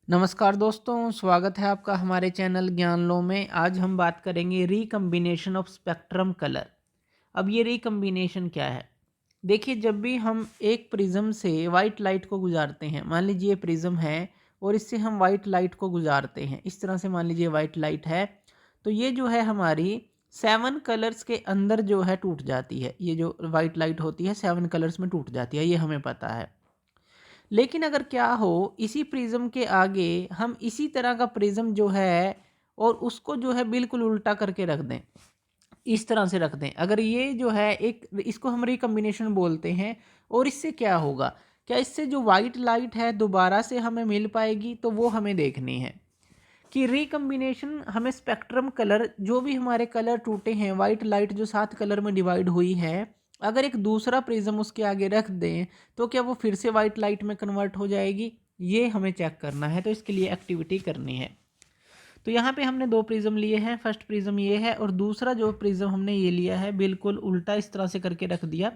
नमस्कार दोस्तों, स्वागत है आपका हमारे चैनल ज्ञान लो में। आज हम बात करेंगे रिकम्बिनेशन ऑफ स्पेक्ट्रम कलर। अब ये रिकम्बिनेशन क्या है? देखिए, जब भी हम एक प्रिज्म से वाइट लाइट को गुजारते हैं, मान लीजिए ये प्रिज्म है और इससे हम वाइट लाइट को गुजारते हैं, इस तरह से मान लीजिए वाइट लाइट है, तो ये जो है हमारी 7 कलर्स के अंदर जो है टूट जाती है। ये जो वाइट लाइट होती है 7 कलर्स में टूट जाती है, ये हमें पता है। लेकिन अगर क्या हो, इसी प्रिज्म के आगे हम इसी तरह का प्रिज्म जो है और उसको जो है बिल्कुल उल्टा करके रख दें, इस तरह से रख दें। अगर ये जो है एक, इसको हम रिकम्बिनेशन बोलते हैं। और इससे क्या होगा, क्या इससे जो वाइट लाइट है दोबारा से हमें मिल पाएगी? तो वो हमें देखनी है कि रिकम्बिनेशन हमें स्पेक्ट्रम कलर, जो भी हमारे कलर टूटे हैं, वाइट लाइट जो 7 कलर में डिवाइड हुई है, अगर एक दूसरा प्रिज्म उसके आगे रख दें तो क्या वो फिर से वाइट लाइट में कन्वर्ट हो जाएगी? ये हमें चेक करना है, तो इसके लिए एक्टिविटी करनी है। तो यहाँ पे हमने 2 प्रिज्म लिए हैं। फर्स्ट प्रिज्म ये है और दूसरा जो प्रिज्म हमने ये लिया है बिल्कुल उल्टा इस तरह से करके रख दिया।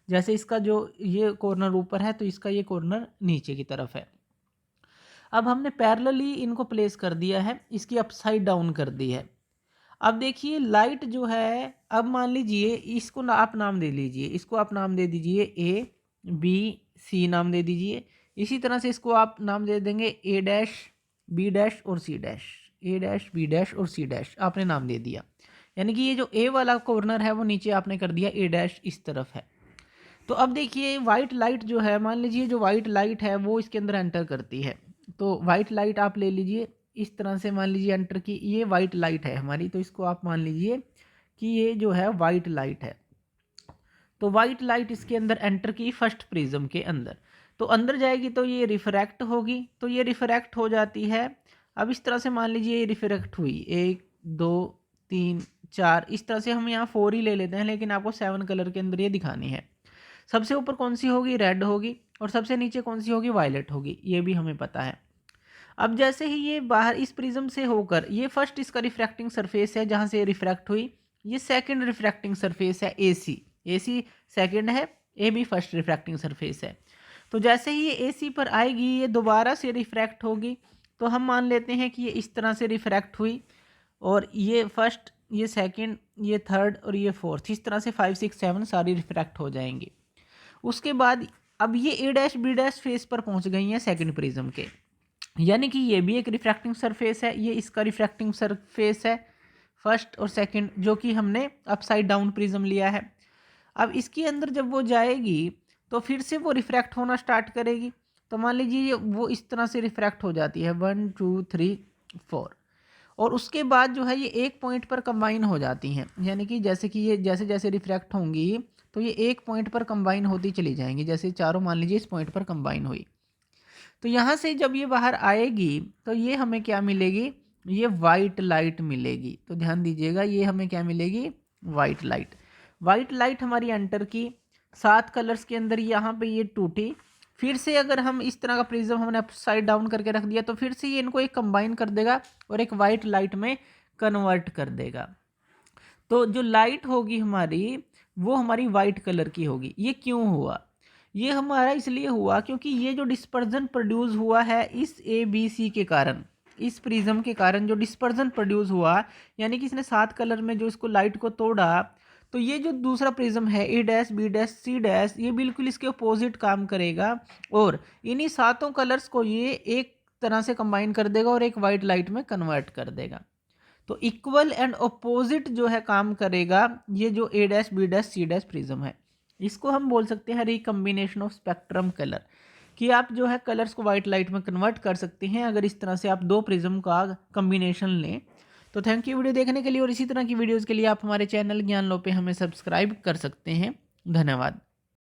जैसे इसका जो ये कॉर्नर ऊपर है तो इसका ये कॉर्नर नीचे की तरफ है। अब हमने पैरेलली इनको प्लेस कर दिया है, इसकी अपसाइड डाउन कर दी है। अब देखिए लाइट जो है, अब मान लीजिए इसको ना आप नाम दे लीजिए, इसको आप नाम दे दीजिए ए, बी, सी नाम दे दीजिए। इसी तरह से इसको आप नाम दे देंगे ए डैश, बी डैश और सी डैश। ए डैश, बी डैश और सी डैश आपने नाम दे दिया। यानी कि ये जो ए वाला कॉर्नर है वो नीचे आपने कर दिया, ए डैश इस तरफ है। तो अब देखिए वाइट लाइट जो है, मान लीजिए जो वाइट लाइट है वो इसके अंदर एंटर करती है। तो वाइट लाइट आप ले लीजिए इस तरह से, मान लीजिए एंटर की, ये वाइट लाइट है हमारी, तो इसको आप मान लीजिए कि ये जो है वाइट लाइट है। तो वाइट लाइट इसके अंदर एंटर की फर्स्ट प्रिज्म के अंदर, तो अंदर जाएगी तो ये रिफ्रैक्ट होगी, तो ये रिफ्रैक्ट हो जाती है। अब इस तरह से मान लीजिए ये रिफ्रैक्ट हुई, 1 2 3 4, इस तरह से हम यहाँ 4 ही ले लेते हैं, लेकिन आपको 7 कलर के अंदर ये दिखानी है। सबसे ऊपर कौन सी होगी? रेड होगी। और सबसे नीचे कौन सी होगी? वायलेट होगी। ये भी हमें पता है। अब जैसे ही ये बाहर इस प्रिज्म से होकर, ये फर्स्ट इसका रिफ्रैक्टिंग सरफेस है जहां से रिफ्रैक्ट हुई, ये सेकंड रिफ्रैक्टिंग सरफेस है ए सी। ए सी सेकेंड है, A B first refracting surface है। तो जैसे ही ये ए सी पर आएगी ये दोबारा से रिफ्रैक्ट होगी। तो हम मान लेते हैं कि ये इस तरह से रिफ्रैक्ट हुई और ये फर्स्ट, ये सेकंड, ये थर्ड और ये फोर्थ, इस तरह से 5 6 7 सारी रिफ्रैक्ट हो जाएंगी। उसके बाद अब ये ए डैश बी डैश फेस पर पहुंच गई हैं सेकंड प्रिज्म के, यानी कि ये भी एक रिफ्रैक्टिंग सरफेस है, ये इसका रिफ्रैक्टिंग सरफेस है फर्स्ट और सेकंड, जो कि हमने अपसाइड डाउन प्रिज्म लिया है। अब इसके अंदर जब वो जाएगी तो फिर से वो रिफ्रैक्ट होना स्टार्ट करेगी। तो मान लीजिए वो इस तरह से रिफ्रैक्ट हो जाती है 1 2 3 4, और उसके बाद जो है ये एक पॉइंट पर कंबाइन हो जाती हैं। यानी कि जैसे कि ये जैसे जैसे रिफ्रैक्ट होंगी तो ये एक पॉइंट पर कंबाइन होती चली जाएंगी। जैसे चारों मान लीजिए इस पॉइंट पर कंबाइन हुई, तो यहाँ से जब ये बाहर आएगी तो ये हमें क्या मिलेगी? ये वाइट लाइट मिलेगी। तो ध्यान दीजिएगा, ये हमें क्या मिलेगी? White light. वाइट लाइट हमारी एंटर की 7 कलर्स के अंदर, यहाँ पे ये टूटी। फिर से अगर हम इस तरह का प्रिज्म हमने अपसाइड डाउन करके रख दिया तो फिर से ये इनको एक कंबाइन कर देगा और एक वाइट लाइट में कन्वर्ट कर देगा। तो जो लाइट होगी हमारी, वो हमारी वाइट कलर की होगी। ये क्यों हुआ? ये हमारा इसलिए हुआ क्योंकि ये जो डिस्पर्जन प्रोड्यूस हुआ है इस ए बी सी के कारण, इस प्रिज्म के कारण जो डिस्पर्जन प्रोड्यूस हुआ, यानी कि इसने 7 कलर में जो इसको लाइट को तोड़ा, तो ये जो दूसरा प्रिज्म है A dash B dash C dash, ये बिल्कुल इसके अपोजिट काम करेगा और इन्हीं सातों कलर्स को ये एक तरह से कंबाइन कर देगा और एक वाइट लाइट में कन्वर्ट कर देगा। तो इक्वल एंड अपोजिट जो है काम करेगा ये जो A dash B dash C dash prism है। इसको हम बोल सकते हैं रिकम्बिनेशन ऑफ स्पेक्ट्रम कलर, कि आप जो है कलर्स को वाइट लाइट में कन्वर्ट कर सकते हैं अगर इस तरह से आप 2 प्रिज्म का कम्बिनेशन लें। तो थैंक यू वीडियो देखने के लिए, और इसी तरह की वीडियोज़ के लिए आप हमारे चैनल ज्ञान लो पे हमें सब्सक्राइब कर सकते हैं। धन्यवाद।